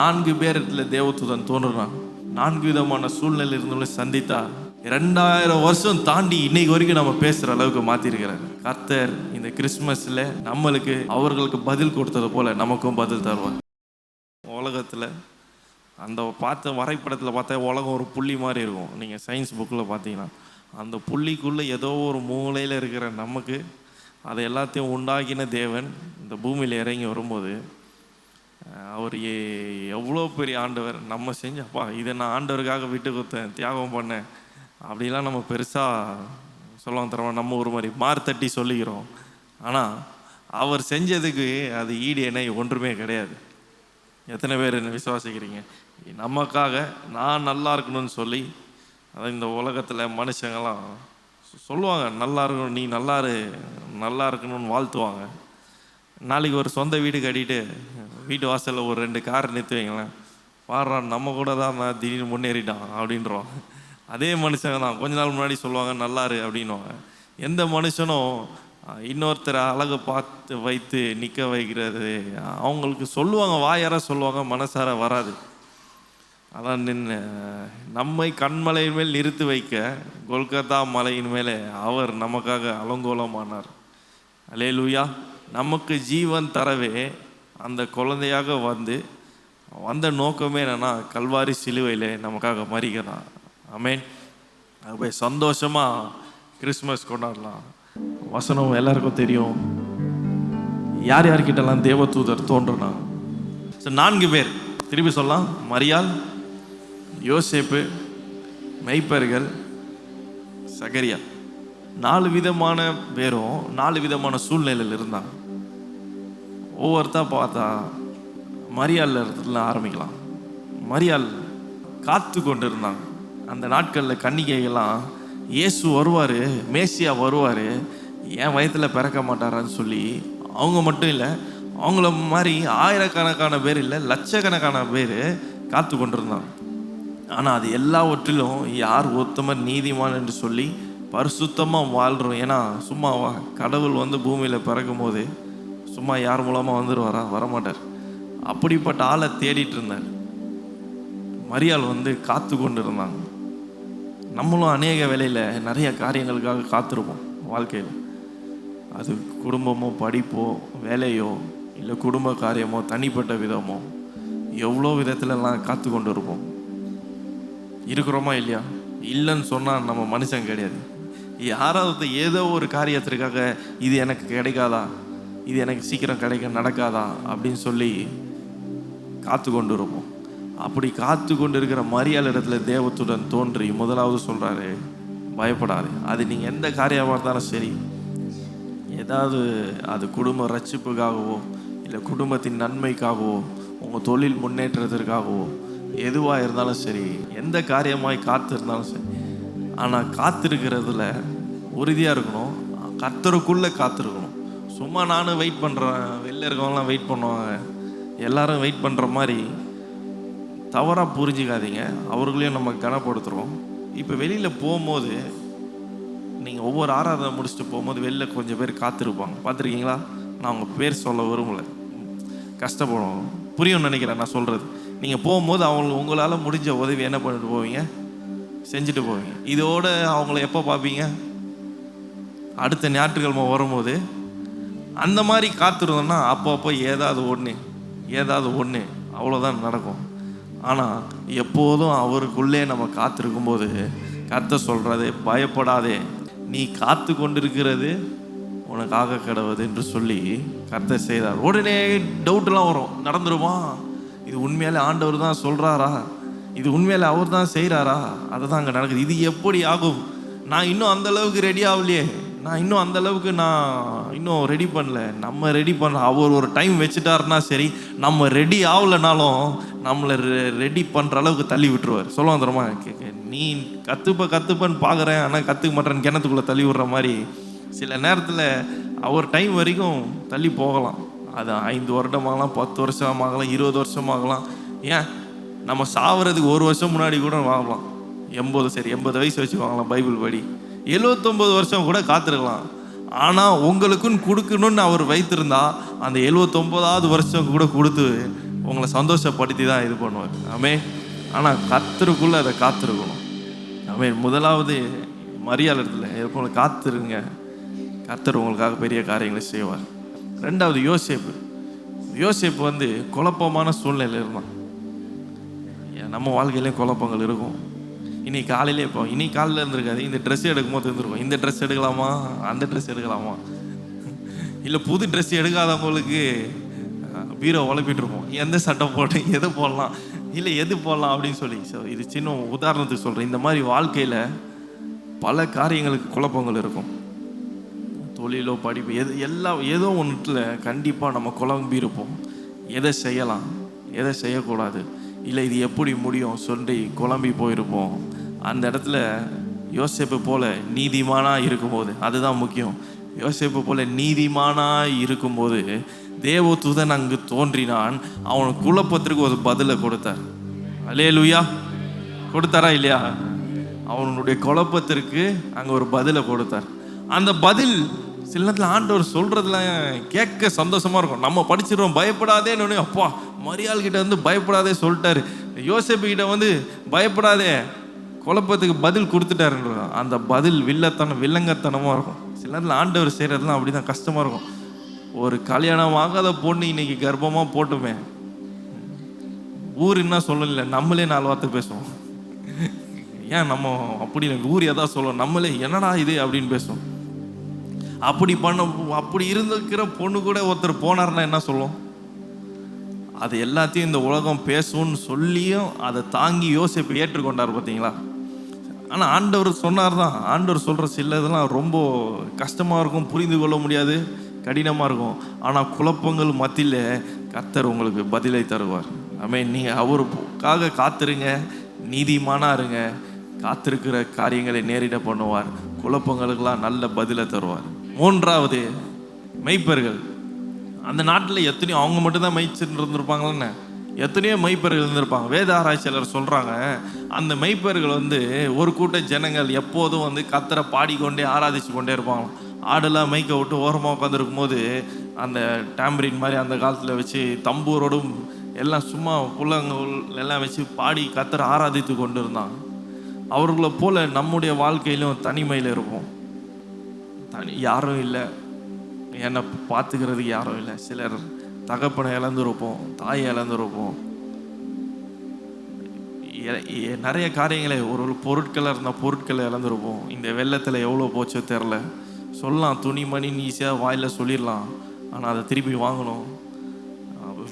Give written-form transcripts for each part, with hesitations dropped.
4 பேர்ல தேவதூதன் தோன்றுறான். 4 விதமான சூழ்நிலை இருந்தவங்களை சந்தித்தா 2000 வருஷம் தாண்டி இன்னைக்கு வரைக்கும் நம்ம பேசுற அளவுக்கு மாத்திருக்கிறார் கர்த்தர். இந்த கிறிஸ்துமஸ்ல நம்மளுக்கு அவர்களுக்கு பதில் கொடுத்தது போல நமக்கும் பதில் தருவார். உலகத்துல அந்த பார்த்த வரைபடத்தில் பார்த்தா உலகம் ஒரு புள்ளி மாதிரி இருக்கும். நீங்கள் சயின்ஸ் புக்கில் பார்த்தீங்கன்னா அந்த புள்ளிக்குள்ளே ஏதோ ஒரு மூலையில் இருக்கிற நமக்கு அதை எல்லாத்தையும் உண்டாக்கின தேவன் இந்த பூமியில் இறங்கி வரும்போது அவர் எவ்வளோ பெரிய ஆண்டவர். நம்ம செஞ்சப்பா இதை நான் ஆண்டவருக்காக விட்டு கொடுத்தேன், தியாகம் பண்ணேன் அப்படிலாம் நம்ம பெருசாக சொல்லுவாங்க தருவோம். நம்ம ஒரு மாதிரி மார்த்தட்டி சொல்லிக்கிறோம். ஆனால் அவர் செஞ்சதுக்கு அது ஈடு என்ன ஒன்றுமே கிடையாது. எத்தனை பேர் என்ன விசுவாசிக்கிறீங்க? நமக்காக நான் நல்லா இருக்கணும்னு சொல்லி அதான் இந்த உலகத்தில் மனுஷங்கள்லாம் சொல்லுவாங்க, நல்லா இருக்கணும், நீ நல்லா இருக்கணும்னு வாழ்த்துவாங்க. நாளைக்கு ஒரு சொந்த வீடு கட்டிட்டு வீட்டு வாசலில் ஒரு 2 கார் நிறுத்தி வைங்களேன், பாடுறான் நம்ம கூட தான் நான் திடீர்னு முன்னேறிட்டான் அப்படின்றோம். அதே மனுஷங்க தான் கொஞ்ச நாள் முன்னாடி சொல்லுவாங்க நல்லாரு அப்படின்வாங்க. எந்த மனுஷனும் இன்னொருத்தரை அழகை பார்த்து வைத்து நிற்க வைக்கிறது அவங்களுக்கு சொல்லுவாங்க, வாயார சொல்லுவாங்க, மனசார வராது. அதான் நம்மை கண்மலையின் மேல் நிறுத்தி வைக்க கொல்கத்தா மலையின் மேலே அவர் நமக்காக அலங்கோலமானார். அல்லேலூயா. நமக்கு ஜீவன் தரவே அந்த குழந்தையாக வந்த நோக்கமே என்னன்னா கல்வாரி சிலுவையில் நமக்காக மறிக்கிறான். ஆமென். அது போய் சந்தோஷமாக கிறிஸ்மஸ் கொண்டாடலாம். வசனம் எல்லாருக்கும் தெரியும். யார் யார்கிட்டலாம் தேவதூதர் தோன்றுனா 4 பேர் திருப்பி சொல்லலாம். மரியாள், யோசேப்பு, மெய்ப்பர்கள், சகரியா. 4 விதமான பேரும் 4 விதமான சூழ்நிலையில் இருந்தாங்க. ஒவ்வொருத்தா பார்த்தா மரியாள் இடத்துல ஆரம்பிக்கலாம். மரியாள் காத்து கொண்டு இருந்தாங்க. அந்த நாட்களில் கன்னிகைகள்லாம் இயேசு வருவார், மேசியா வருவார், என் வயத்தில் பிறக்க மாட்டாரான்னு சொல்லி அவங்க மட்டும் இல்லை, அவங்கள மாதிரி ஆயிரக்கணக்கான பேர் இல்லை, லட்சக்கணக்கான பேர் காத்து கொண்டிருந்தாங்க. ஆனால் அது எல்லாவற்றிலும் யார் உத்தமர் நீதிமான் என்று சொல்லி பரிசுத்தமாக வாழ்கிறோம். ஏன்னா சும்மாவா கடவுள் பூமியில் பிறக்கும் போது சும்மா யார் மூலமாக வரமாட்டார். அப்படிப்பட்ட ஆளை தேடிட்டு இருந்தார். மரியாள் காத்து கொண்டு இருந்தாங்க. நம்மளும் அநேக வேலையில் நிறைய காரியங்களுக்காக காத்திருப்போம் வாழ்க்கையில். அது குடும்பமோ, படிப்போ, வேலையோ, இல்லை குடும்ப காரியமோ, தனிப்பட்ட விதமோ, எவ்வளோ விதத்துலலாம் காத்து கொண்டு இருப்போம். இருக்கிறோமா இல்லையா? இல்லைன்னு சொன்னால் நம்ம மனுஷன் கிடையாது. யாராவது ஏதோ ஒரு காரியத்திற்காக இது எனக்கு கிடைக்காதா, இது எனக்கு சீக்கிரம் நடக்காதா அப்படின்னு சொல்லி காத்து கொண்டு இருப்போம். அப்படி காத்து கொண்டு இருக்கிற மரியாள் இடத்துல தேவத்துடன் தோன்றி முதலாவது சொல்கிறாரு, பயப்படாது. அது நீங்கள் எந்த காரியமாக இருந்தாலும் சரி, ஏதாவது அது குடும்ப ரட்சிப்புக்காகவோ இல்லை குடும்பத்தின் நன்மைக்காகவோ உங்கள் தொழில் முன்னேற்றத்திற்காகவோ எதுவாக இருந்தாலும் சரி, எந்த காரியமாய் காத்து இருந்தாலும் சரி, ஆனால் காத்திருக்கிறதுல உறுதியாக இருக்கணும். கர்த்தருக்குள்ளே காத்திருக்கணும். சும்மா நானும் வெயிட் பண்ணுறேன், வெளில இருக்கவங்களாம் வெயிட் பண்ணுவாங்க, எல்லாரும் வெயிட் பண்ணுற மாதிரி தவறாக புரிஞ்சிக்காதீங்க. அவர்களையும் நம்ம கனப்படுத்துகிறோம். இப்போ வெளியில் போகும்போது நீங்கள் ஒவ்வொரு ஆராதனை முடிச்சுட்டு போகும்போது வெளில கொஞ்சம் பேர் காத்திருப்பாங்க, பார்த்துருக்கீங்களா? நான் உங்கள் பேர் சொல்ல விரும்பல, கஷ்டப்படும், புரியும்னு நினைக்கிறேன் நான் சொல்கிறது. நீங்கள் போகும்போது உங்களால் முடிஞ்ச உதவி என்ன பண்ணிட்டு போவீங்க? செஞ்சுட்டு போவீங்க. இதோடு அவங்கள எப்போ பார்ப்பீங்க? அடுத்த ஞாயிற்றுக்கிழமை வரும்போது. அந்த மாதிரி காத்திருந்தோம்னா அப்போ ஏதாவது ஒன்று அவ்வளோதான் நடக்கும். ஆனால் எப்போதும் அவருக்குள்ளே நம்ம காத்திருக்கும்போது கர்த்தர் சொல்கிறது, பயப்படாதே, நீ காத்து கொண்டிருக்கிறது உனக்காக கிடவுது என்று சொல்லி கர்த்தர் செய்தார். உடனே டவுட்லாம் வரும், நடந்துருமா? இது உண்மையாலே ஆண்டவர் தான் சொல்கிறாரா? இது உண்மையிலே அவர் தான் செய்கிறாரா? அதுதான் அங்கே நடக்குது. இது எப்படி ஆகும்? நான் இன்னும் அந்தளவுக்கு ரெடி ஆகலையே, நான் இன்னும் அந்தளவுக்கு இன்னும் ரெடி பண்ணல. நம்ம ரெடி பண்ண அவர் ஒரு டைம் வச்சுட்டாருன்னா சரி, நம்ம ரெடி ஆகலைனாலும் நம்மளை ரெடி பண்ணுற அளவுக்கு தள்ளி விட்டுருவார். சொல்லுவாங்க தரமா, நீ கற்றுப்பன்னு பார்க்குறேன், ஆனால் கற்றுக்க மாட்டேன்னு கிணத்துக்குள்ளே தள்ளி விடுற மாதிரி சில நேரத்தில் அவர் டைம் வரைக்கும் தள்ளி போகலாம். அது 5 வருடமாகலாம், 10 வருஷமாகலாம், 20 வருஷமாகலாம். ஏன் நம்ம சாவறதுக்கு 1 வருஷம் முன்னாடி கூட வாங்கலாம். 80 வயசு வச்சு வாங்கலாம். பைபிள் படி 79 வருஷம் கூட காத்திருக்கலாம். ஆனால் உங்களுக்குன்னு கொடுக்கணும்னு அவர் வைத்திருந்தா அந்த 79வது வருஷம் கூட கொடுத்து உங்களை சந்தோஷப்படுத்தி தான் இது பண்ணுவார். ஆமென். ஆனால் கர்த்தருக்குள்ளே அதை காத்திருக்கணும். ஆமென். முதலாவது மரியாதை இடத்துல எப்போ காத்திருங்க, கர்த்தர் உங்களுக்காக பெரிய காரியங்களை செய்வார். ரெண்டாவது யோசேப்பு வந்து குழப்பமான சூழ்நிலை இருந்தான். நம்ம வாழ்க்கையிலேயும் குழப்பங்கள் இருக்கும். இன்னைக்கு காலையிலே இன்னைக்கு காலையில் இருந்திருக்காது, இந்த ட்ரெஸ் எடுக்கும் போது இருந்திருக்கும், இந்த ட்ரெஸ் எடுக்கலாமா அந்த ட்ரெஸ் எடுக்கலாமா, இல்லை புது ட்ரெஸ் எடுக்காதவங்களுக்கு பீரோ உழப்பிட்டு இருப்போம், எந்த சட்டை போட்டு எதை போடலாம், இல்லை எது போடலாம் அப்படின்னு சொல்லி. ஸோ இது சின்ன உதாரணத்துக்கு சொல்கிறேன். இந்த மாதிரி வாழ்க்கையில் பல காரியங்களுக்கு குழப்பங்கள் இருக்கும். தொழிலோ படிப்பு ஏதோ ஒன்றுல கண்டிப்பாக நம்ம குழம்பி இருப்போம். எதை செய்யலாம் எதை செய்யக்கூடாது, இல்லை இது எப்படி முடியும் சொல்லி குழம்பி போயிருப்போம். அந்த இடத்துல யோசேப்பு போல நீதிமானாக இருக்கும்போது, அதுதான் முக்கியம். யோசேப்பு போல நீதிமானாக இருக்கும்போது தேவதூதன் அங்கு தோன்றினான். அவன் குழப்பத்திற்கு ஒரு பதிலை கொடுத்தார். அல்லேலூயா. கொடுத்தாரா இல்லையா? அவனுடைய குழப்பத்திற்கு அங்கே ஒரு பதிலை கொடுத்தார். அந்த பதில் சில நேரத்தில் ஆண்டவர் சொல்றதுலாம் கேட்க சந்தோஷமா இருக்கும். நம்ம படிச்சிடுவோம், பயப்படாதேன்னு. அப்பா மரியாள் கிட்ட வந்து பயப்படாதே சொல்லிட்டாரு, யோசேப்பு கிட்ட வந்து பயப்படாதே குழப்பத்துக்கு பதில் கொடுத்துட்டாருன்ற அந்த பதில் வில்லங்கத்தனமா இருக்கும். சில நேரத்தில் ஆண்டவர் செய்யறதுலாம் அப்படிதான் கஷ்டமா இருக்கும். ஒரு கல்யாணம் ஆகாத பொண்ணு இன்னைக்கு கர்ப்பமா போட்டுமே, ஊர் என்ன சொல்லல, நம்மளே 4 வார்த்தை பேசுவோம். ஏன் நம்ம அப்படி ஊர் எதாவது சொல்லுவோம், நம்மளே என்னடா இது அப்படின்னு பேசுவோம். அப்படி இருந்திருக்கிற பொண்ணு கூட ஒருத்தர் போனார்னா என்ன சொல்லுவோம்? அது எல்லாத்தையும் இந்த உலகம் பேசும்னு சொல்லியும் அதை தாங்கி யோசிப்பு ஏற்றுக்கொண்டார் பார்த்தீங்களா? ஆனால் ஆண்டவர் சொன்னார் தான். ஆண்டவர் சொல்கிற சில இதெல்லாம் ரொம்ப கஷ்டமாக இருக்கும், புரிந்து கொள்ள முடியாது, கடினமாக இருக்கும். ஆனால் குழப்பங்கள் மத்தியில் கர்த்தர் உங்களுக்கு பதிலை தருவார். ஆமென். நீங்கள் அவருக்காக காத்திருங்க, நீதிமானா இருங்க, காத்திருக்கிற காரியங்களை நேரிட பண்ணுவார், குழப்பங்களுக்கெல்லாம் நல்ல பதிலை தருவார். மூன்றாவது மெய்ப்பர்கள். அந்த நாட்டில் எத்தனையோ, அவங்க மட்டும்தான் மெய்ச்சிட்டு இருந்திருப்பாங்கன்னு எத்தனையோ மெய்ப்பர்கள் இருந்திருப்பாங்க. வேத ஆராய்ச்சியாளர் சொல்கிறாங்க, அந்த மெய்ப்பர்கள் வந்து ஒரு கூட்ட ஜனங்கள் எப்போதும் வந்து கர்த்தரை பாடிக்கொண்டே ஆராதிச்சு கொண்டே இருப்பாங்க. ஆடெல்லாம் மெய்க்க விட்டு ஓரமாக உட்காந்துருக்கும் போது அந்த டேம்பரின் மாதிரி அந்த காலத்தில் வச்சு தம்பூரோடும் எல்லாம் சும்மா புள்ளங்கள் எல்லாம் வச்சு பாடி கர்த்தரை ஆராதித்து கொண்டு இருந்தாங்க. அவர்களை போல நம்முடைய வாழ்க்கையிலும் தனிமையில் இருப்போம். யாரும் இல்லை, என்னை பார்த்துக்கிறதுக்கு யாரும் இல்லை. சிலர் தகப்பனை இழந்துருப்போம், தாயை இழந்துருப்போம், நிறைய காரியங்களை, ஒரு பொருட்களை இருந்தால் பொருட்களை இழந்துருப்போம். இந்த வெள்ளத்தில் எவ்வளோ போச்சோ தெரில. சொல்லலாம், துணிமணின்னு ஈஸியாக வாயில் சொல்லிடலாம், ஆனால் அதை திருப்பி வாங்கணும்,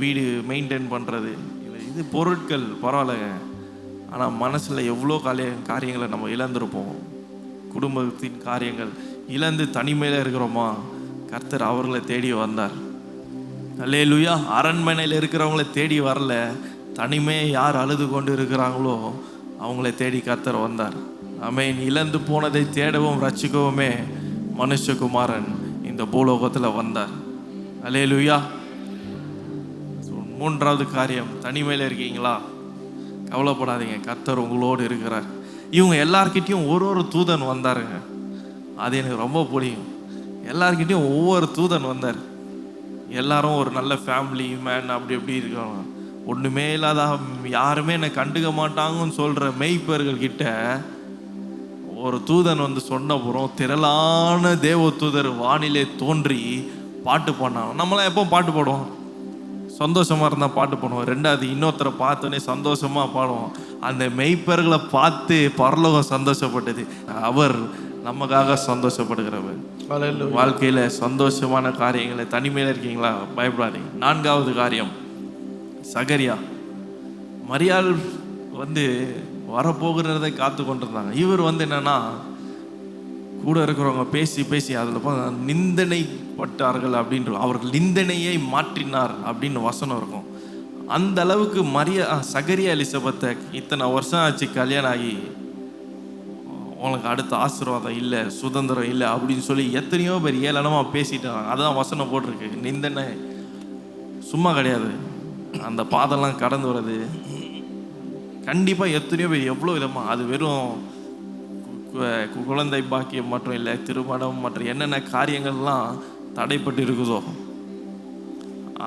வீடு மெயின்டைன் பண்ணுறது, இது பொருட்கள் பரவாயில்லைங்க. ஆனால் மனசில் எவ்வளோ காரியங்களை நம்ம இழந்திருப்போம். குடும்பத்தின் காரியங்கள் இழந்து தனிமையில் இருக்கிறோமா? கர்த்தர் அவர்களை தேடி வந்தார். அல்லேலூயா. அரண்மனையில் இருக்கிறவங்களை தேடி வரல, தனிமையை யார் அழுது கொண்டு இருக்கிறாங்களோ அவங்கள தேடி கர்த்தர் வந்தார். ஆமென். இழந்து போனதை தேடவும் ரட்சிக்கவுமே மனுஷகுமாரன் இந்த பூலோகத்தில் வந்தார். அல்லேலூயா. மூன்றாவது காரியம், தனிமையில் இருக்கீங்களா? கவலைப்படாதீங்க, கர்த்தர் உங்களோடு இருக்கிறார். இவங்க எல்லார்கிட்டையும் ஒரு தூதன் வந்தாருங்க. அது எனக்கு ரொம்ப பிடிக்கும். எல்லார்கிட்டையும் ஒவ்வொரு தூதன் வந்தார். எல்லாரும் ஒரு நல்ல ஃபேமிலி மேன் அப்படி எப்படி இருக்காங்க, ஒன்றுமே இல்லாத, யாருமே என்னை கண்டுக்க மாட்டாங்கன்னு சொல்கிற மெய்ப்பர்கள் கிட்ட ஒரு தூதன் வந்து சொன்னப்புறம் திரளான தேவ தூதர் வானிலே தோன்றி பாட்டு பாடினாங்க. நம்மளாம் எப்போ பாட்டு பாடுவோம்? சந்தோஷமாக இருந்தால் பாட்டு பாடுவோம். ரெண்டாவது இன்னொருத்தரை பார்த்தோன்னே சந்தோஷமாக பாடுவோம். அந்த மெய்ப்பர்களை பார்த்து பரலோகம் சந்தோஷப்பட்டது. அவர் நமக்காக சந்தோஷப்படுகிறவர். வாழ்க்கையில் சந்தோஷமான காரியங்களை, தனிமையில் இருக்கீங்களா? பயப்படாதீங்க. நான்காவது காரியம், சகரியா. மரியாள் வந்து வரப்போகிறதை காத்து கொண்டிருந்தாங்க. இவர் வந்து என்னன்னா, கூட இருக்கிறவங்க பேசி அதில் நிந்தனைப்பட்டார்கள் அப்படின்ற, அவர்கள் நிந்தனையை மாற்றினார் அப்படின்னு வசனம் இருக்கும். அந்த அளவுக்கு சகரியா எலிசபெத்தை இத்தனை வருஷம் ஆச்சு கல்யாணம் ஆகி, உனக்கு அடுத்த ஆசீர்வாதம் இல்லை, சுதந்திரம் இல்லை அப்படின்னு சொல்லி எத்தனையோ பேர் ஏளனமாக பேசிட்டாங்க. அதான் வசனம் போட்டிருக்கு. நிந்தனை சும்மா கிடையாது, அந்த பாதெல்லாம் கடந்து வர்றது கண்டிப்பாக எத்தனையோ பேர் எவ்வளோ விதமாக. அது வெறும் குழந்தை பாக்கியம் மட்டும் இல்லை, திருமணம் மற்றும் என்னென்ன காரியங்கள்லாம் தடைப்பட்டு இருக்குதோ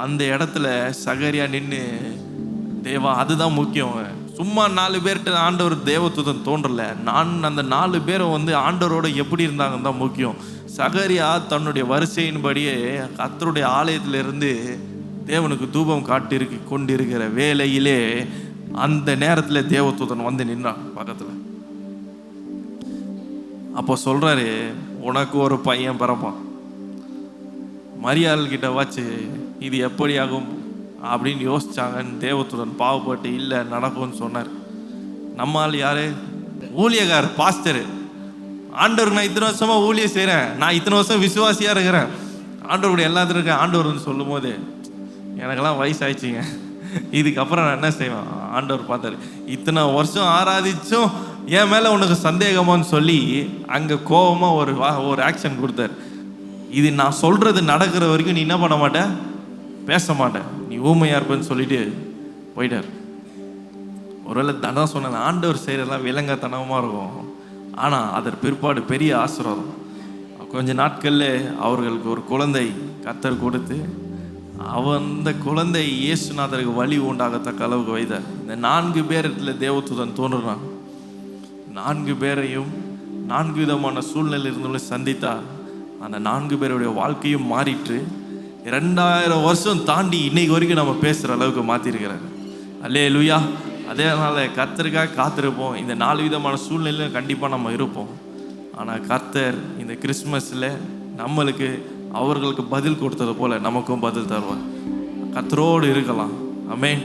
அந்த இடத்துல சகரியா நின்று, தேவா அதுதான் முக்கியம். சும்மா 4 பேர்கிட்ட ஆண்டவர் தேவதூதன் தோன்றல, நான் அந்த 4 பேரும் ஆண்டவரோட எப்படி இருந்தாங்கன்னு தான் முக்கியம். சகரியா தன்னுடைய வரிசையின்படியே கர்த்தருடைய ஆலயத்திலிருந்து தேவனுக்கு தூபம் காட்டி கொண்டிருக்கிற வேளையிலே அந்த நேரத்தில் தேவதூதன் நின்றான் பக்கத்தில். அப்போ சொல்றாரு, உனக்கு ஒரு பையன் பிறப்பான். மரியாள் கிட்ட வச்சு இது எப்படி ஆகும் அப்படின்னு யோசிச்சாங்கன்னு தேவதூதன் பாவப்பட்டு இல்லை நடக்கும்னு சொன்னார். நம்மால் யாரு? ஊழியக்கார், பாஸ்டர். ஆண்டவருக்கு நான் இத்தனை வருஷமா ஊழியம் செய்கிறேன், நான் இத்தனை வருஷம் விசுவாசியாக இருக்கிறேன், ஆண்டவருடைய எல்லாத்துக்கும் இருக்கேன். ஆண்டவர் சொல்லும் போது எனக்கெல்லாம் வயசாயிடுச்சிங்க, இதுக்கப்புறம் நான் என்ன செய்வேன்? ஆண்டவர் பார்த்தாரு, இத்தனை வருஷம் ஆராதிச்சும் என் மேலே உனக்கு சந்தேகமான்னு சொல்லி அங்கே கோபமாக ஒரு ஆக்ஷன் கொடுத்தாரு. இது நான் சொல்கிறது நடக்கிற வரைக்கும் நீ என்ன பண்ண மாட்ட? பேச மாட்டேன், நீ ஊமையாக இருப்பேன்னு சொல்லிட்டு போயிட்டார். ஒருவேளை தான் சொன்னேன், ஆண்டவர் செய்கிறதெல்லாம் விலங்கத்தனமாக இருக்கும், ஆனால் அதற்கு பிற்பாடு பெரிய ஆசீர்வாதம். கொஞ்ச நாட்களில் அவர்களுக்கு ஒரு குழந்தை கர்த்தர் கொடுத்து, அந்த குழந்தை இயேசுநாதருக்கு வழி உண்டாகத்தக்க அளவுக்கு வைத்தார். இந்த 4 பேரில் தேவதூதன் தோன்றுறான். 4 பேரையும் 4 விதமான சூழ்நிலை இருந்தவங்களை சந்தித்தார். அந்த 4 பேருடைய வாழ்க்கையும் மாறிட்டு 2000 வருஷம் தாண்டி இன்னைக்கு வரைக்கும் நம்ம பேசுகிற அளவுக்கு மாற்றிருக்கிறார். அல்லேலூயா. அதனால கர்த்தருக்காக காத்திருப்போம். இந்த 4 விதமான சூழ்நிலையும் கண்டிப்பாக நம்ம இருப்போம். ஆனால் கர்த்தர் இந்த கிறிஸ்மஸில் நம்மளுக்கு அவர்களுக்கு பதில் கொடுத்தது போல நமக்கும் பதில் தருவார். கர்த்தரோடு இருக்கலாம். ஆமென்.